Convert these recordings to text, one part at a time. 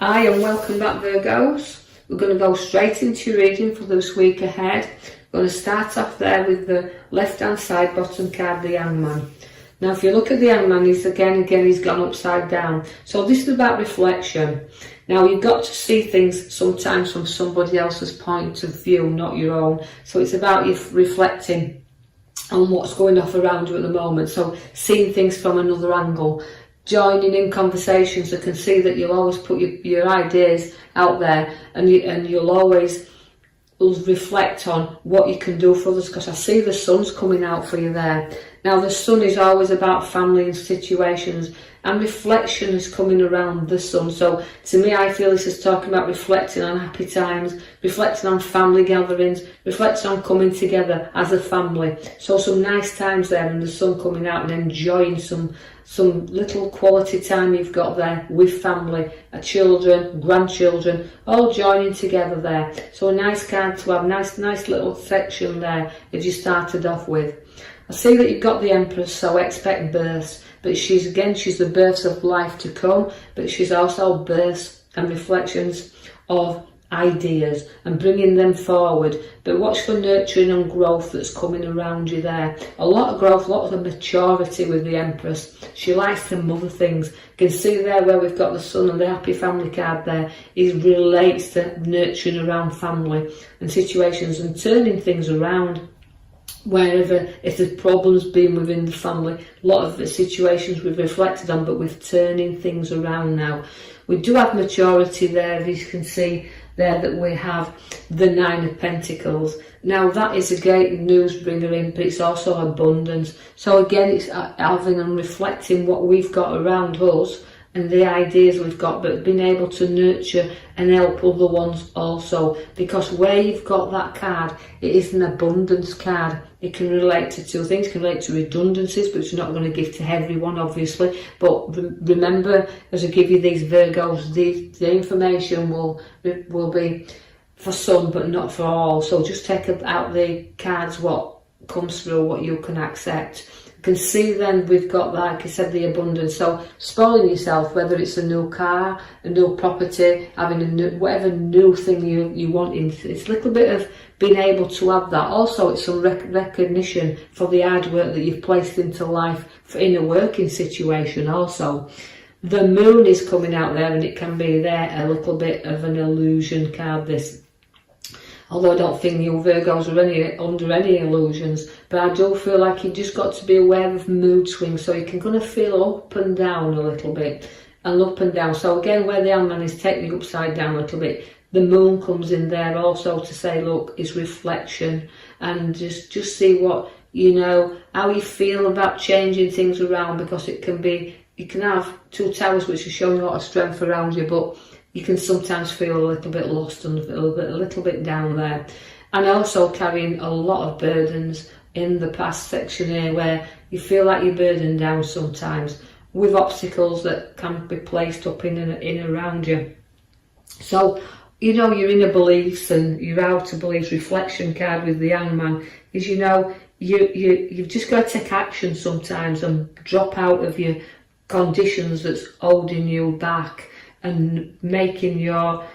Hi and welcome back, Virgos. We're going to go straight into your reading for this week ahead. We're going to start off there with the left hand side bottom card, the Hangman. Now if you look at the Hangman, he's gone upside down. So this is about reflection. Now you've got to see things sometimes from somebody else's point of view, not your own. So it's about you reflecting on what's going off around you at the moment. So seeing things from another angle. Joining in conversations. I can see that you'll always put your ideas out there, and you'll always reflect on what you can do for others, because I see the sun's coming out for you there. Now the sun is always about family and situations, and reflection is coming around the sun. So to me, I feel this is talking about reflecting on happy times, reflecting on family gatherings, reflecting on coming together as a family. So some nice times there, and the sun coming out, and enjoying some little quality time you've got there with family, children, grandchildren, all joining together there. So a nice card to have, nice little section there as you started off with. I see that you've got the Empress, so expect births, but she's the births of life to come, but she's also births and reflections of ideas and bringing them forward. But watch for nurturing and growth that's coming around you there. A lot of growth, a lot of maturity with the Empress. She likes to mother things. You can see there where we've got the sun and the happy family card there. It relates to nurturing around family and situations and turning things around. Wherever, if there's problems being within the family, a lot of the situations we've reflected on, but we're turning things around now. We do have maturity there, as you can see there, that we have the Nine of Pentacles. Now that is a great news bringer in, but it's also abundance. So again, it's having and reflecting what we've got around us and the ideas we've got, but being able to nurture and help other ones also. Because where you've got that card, it is an abundance card. It can relate to two things. It can relate to redundancies, but it's not going to give to everyone, obviously. But remember, as I give you these Virgos, the information will be for some, but not for all. So just take out the cards, what comes through, what you can accept. Can see then we've got, like I said, the abundance. So spoiling yourself, whether it's a new car, a new property, having a new, whatever new thing you want. It's a little bit of being able to have that. Also, it's some recognition for the hard work that you've placed into life in a working situation. Also, the moon is coming out there, and it can be there a little bit of an illusion card, this. Although I don't think you Virgos are under any illusions, but I do feel like you've just got to be aware of mood swings, so you can kind of feel up and down a little bit, and up and down. So again, where the Hangman is taking you upside down a little bit, the moon comes in there also to say, look, it's reflection, and just see what, how you feel about changing things around, because it can be, you can have two towers which are showing a lot of strength around you, but you can sometimes feel a little bit lost and a little bit down there. And also carrying a lot of burdens in the past section here, where you feel like you're burdened down sometimes with obstacles that can be placed up in and around you. So, your inner beliefs and your outer beliefs, reflection card with the Hangman, is, you've just got to take action sometimes and drop out of your conditions that's holding you back and making your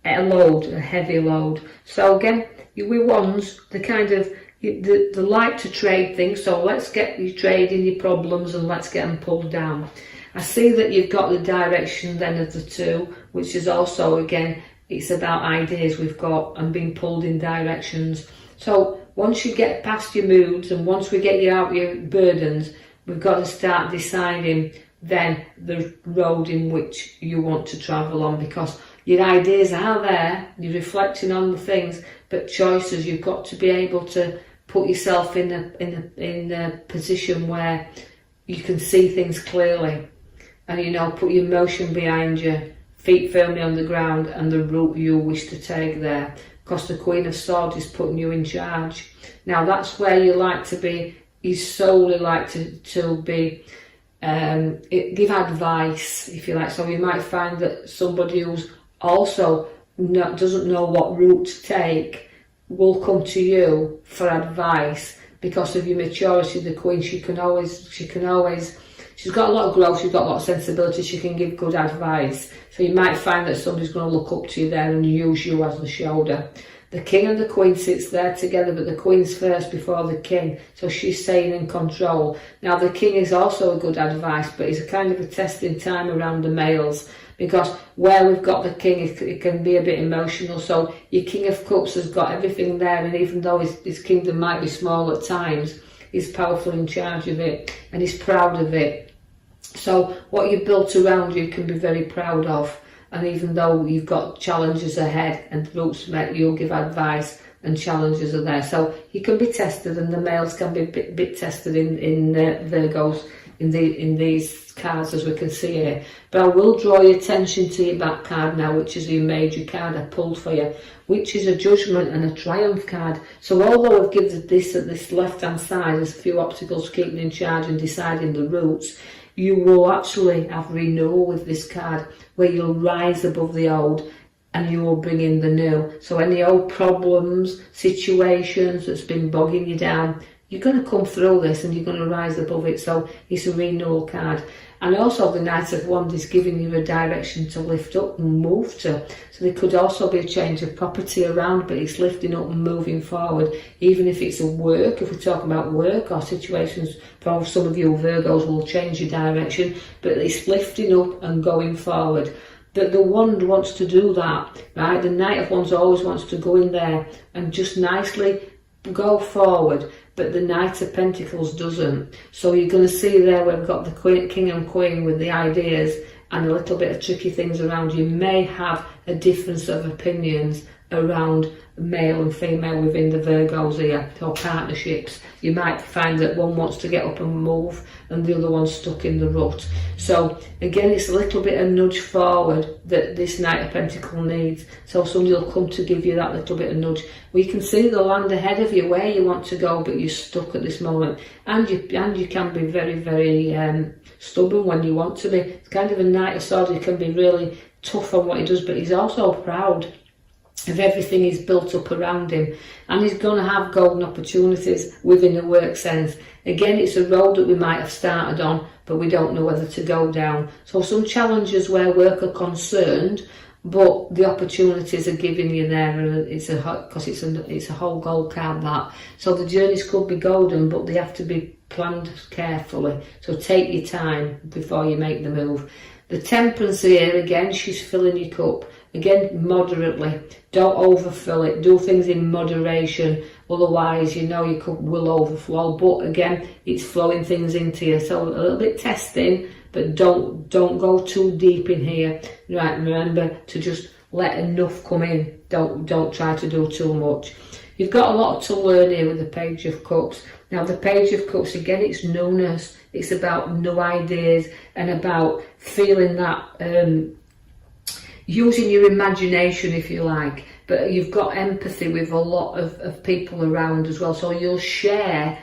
load a heavy load. So again, we want the kind of the like to trade things. So let's get you trading your problems and let's get them pulled down. I see that you've got the direction then of the two, which is also, again, it's about ideas we've got and being pulled in directions. So once you get past your moods and once we get you out your burdens, we've got to start deciding then the road in which you want to travel on, because your ideas are there, you're reflecting on the things, but choices, you've got to be able to put yourself in a position where you can see things clearly, and put your emotion behind you, feet firmly on the ground, and the route you wish to take there, because the Queen of Swords is putting you in charge. Now that's where you like to be. You solely like to be give advice, if you like. So you might find that somebody who's also doesn't know what route to take will come to you for advice because of your maturity. The Queen, she can always she's got a lot of growth, she's got a lot of sensibility, she can give good advice. So you might find that somebody's going to look up to you there and use you as the shoulder. The king and the queen sits there together, but the queen's first before the king, so she's staying in control. Now the king is also a good advice, but it's a kind of a testing time around the males, because where we've got the king, it can be a bit emotional. So your king of cups has got everything there, and even though his kingdom might be small at times, he's powerful in charge of it, and he's proud of it. So what you've built around you can be very proud of. And even though you've got challenges ahead and the roots met, you'll give advice and challenges are there. So you can be tested, and the males can be a bit tested in Virgos in these cards, as we can see here. But I will draw your attention to your back card now, which is your major card I pulled for you, which is a judgment and a triumph card. So although I've given this at this left hand side, there's a few obstacles keeping in charge and deciding the roots, you will actually have renewal with this card, where you'll rise above the old and you will bring in the new. So any old problems, situations that's been bogging you down, you're going to come through this and you're going to rise above it. So it's a renewal card. And also the Knight of Wands is giving you a direction to lift up and move to. So there could also be a change of property around, but it's lifting up and moving forward. Even if it's a work, if we talk about work or situations, for some of you Virgos will change your direction, but it's lifting up and going forward. The wand wants to do that, right? The Knight of Wands always wants to go in there and just nicely go forward, but the Knight of Pentacles doesn't. So you're going to see there we've got the king and queen with the ideas and a little bit of tricky things around. You may have a difference of opinions around male and female within the Virgos here, or partnerships. You might find that one wants to get up and move and the other one's stuck in the rut. So again, it's a little bit of nudge forward that this Knight of Pentacles needs. So somebody will come to give you that little bit of nudge. We can see the land ahead of you where you want to go, but you're stuck at this moment, and you can be very, very stubborn when you want to be. It's kind of a Knight of Swords. He can be really tough on what he does, but he's also proud of everything he's built up around him, and he's going to have golden opportunities within a work sense. Again, it's a road that we might have started on, but we don't know whether to go down. So some challenges where work are concerned, but the opportunities are giving you there, and it's a whole gold card that. So the journeys could be golden, but they have to be planned carefully. So take your time before you make the move. The Temperance here, again, she's filling your cup. Again, moderately. Don't overfill it. Do things in moderation. Otherwise, you know your cup will overflow. But again, it's flowing things into you. So a little bit testing, but don't go too deep in here. Right, remember to just let enough come in. Don't try to do too much. You've got a lot to learn here with the Page of Cups. Now the Page of Cups, again, it's newness. It's about new ideas and about feeling that, using your imagination, if you like. But you've got empathy with a lot of people around as well. So you'll share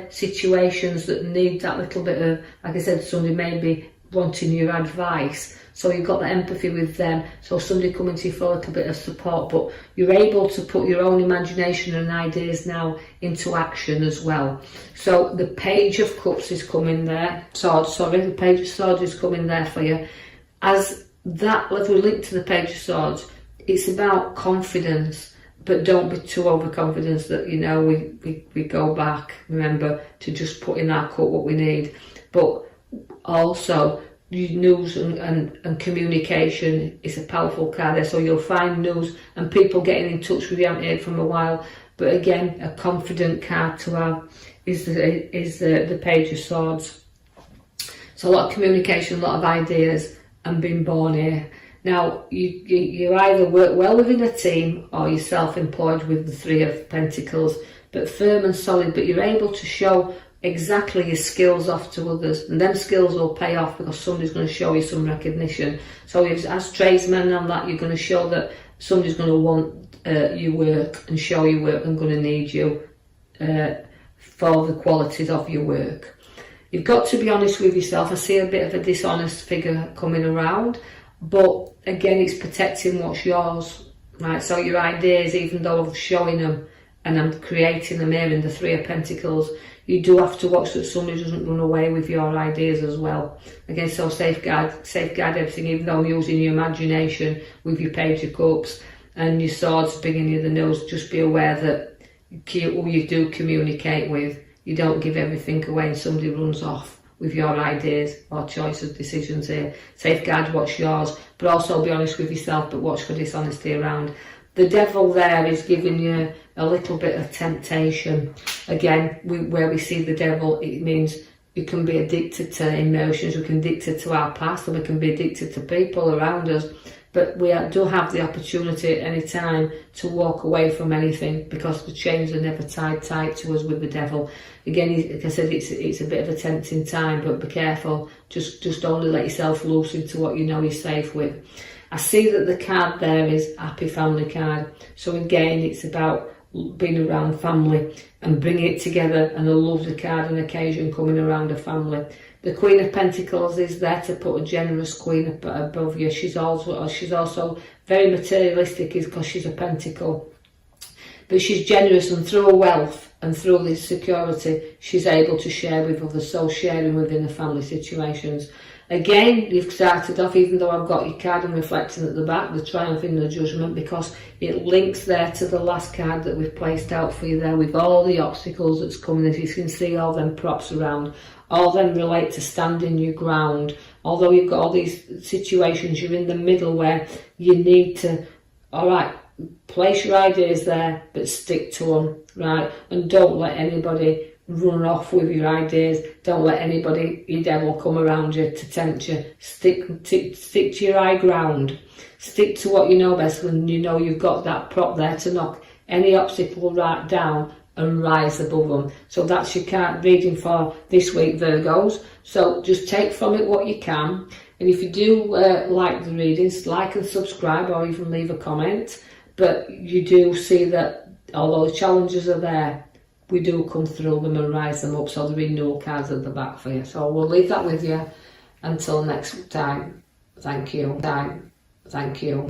situations that need that little bit of, like I said, somebody may be wanting your advice. So you've got that empathy with them. So somebody coming to you for a little bit of support, but you're able to put your own imagination and ideas now into action as well. So the Page of Cups is coming there. The Page of Swords is coming there for you. As that level linked to the Page of Swords, it's about confidence, but don't be too overconfident that, you know, we go back, remember, to just put in our cup what we need. But also, news and communication is a powerful card there, so you'll find news and people getting in touch with you haven't heard from a while. But again, a confident card to have is the Page of Swords. So a lot of communication, a lot of ideas, and being born here. Now you either work well within a team or you're self-employed with the Three of Pentacles, but firm and solid, but you're able to show exactly your skills off to others, and them skills will pay off because somebody's going to show you some recognition. So as tradesmen and that, you're going to show that somebody's going to want your work and show your work and going to need you for the qualities of your work. You've got to be honest with yourself. I see a bit of a dishonest figure coming around, but again, it's protecting what's yours, right? So your ideas, even though I'm showing them and I'm creating them here in the Three of Pentacles, you do have to watch that somebody doesn't run away with your ideas as well. Again, so safeguard everything, even though I'm using your imagination with your Page of Cups and your swords bringing you the nose. Just be aware that who you do communicate with, you don't give everything away and somebody runs off with your ideas or choices, decisions here. Safeguard what's yours, but also be honest with yourself, but watch for dishonesty around. The devil there is giving you a little bit of temptation. Again, where we see the devil, it means we can be addicted to emotions, we can be addicted to our past, and we can be addicted to people around us. But we do have the opportunity at any time to walk away from anything, because the chains are never tied tight to us with the devil. Again, like I said, it's a bit of a tempting time, but be careful. Just only let yourself loose into what you know you're safe with. I see that the card there is Happy Family card. So again, it's about being around family and bringing it together, and a lovely card and occasion coming around a family. The Queen of Pentacles is there to put a generous queen above you. She's also very materialistic, because she's a pentacle. But she's generous, and through her wealth and through this security, she's able to share with others, so sharing within the family situations. Again, you've started off, even though I've got your card and reflecting at the back, the Triumph in the Judgment, because it links there to the last card that we've placed out for you there, with all the obstacles that's coming. As you can see, all them props around, all them relate to standing your ground. Although you've got all these situations, you're in the middle where you need to, alright, place your ideas there, but stick to them, right? And don't let anybody run off with your ideas. Don't let anybody, your devil, come around you to tempt you. Stick to your high ground. Stick to what you know best, and you know you've got that prop there to knock any obstacle right down and rise above them. So that's your card reading for this week, Virgos. So just take from it what you can. And if you do like the readings, like and subscribe, or even leave a comment. But you do see that although the challenges are there, we do come through them and rise them up. So the renewal cards at the back for you. So we'll leave that with you until next time. Thank you. Thank you.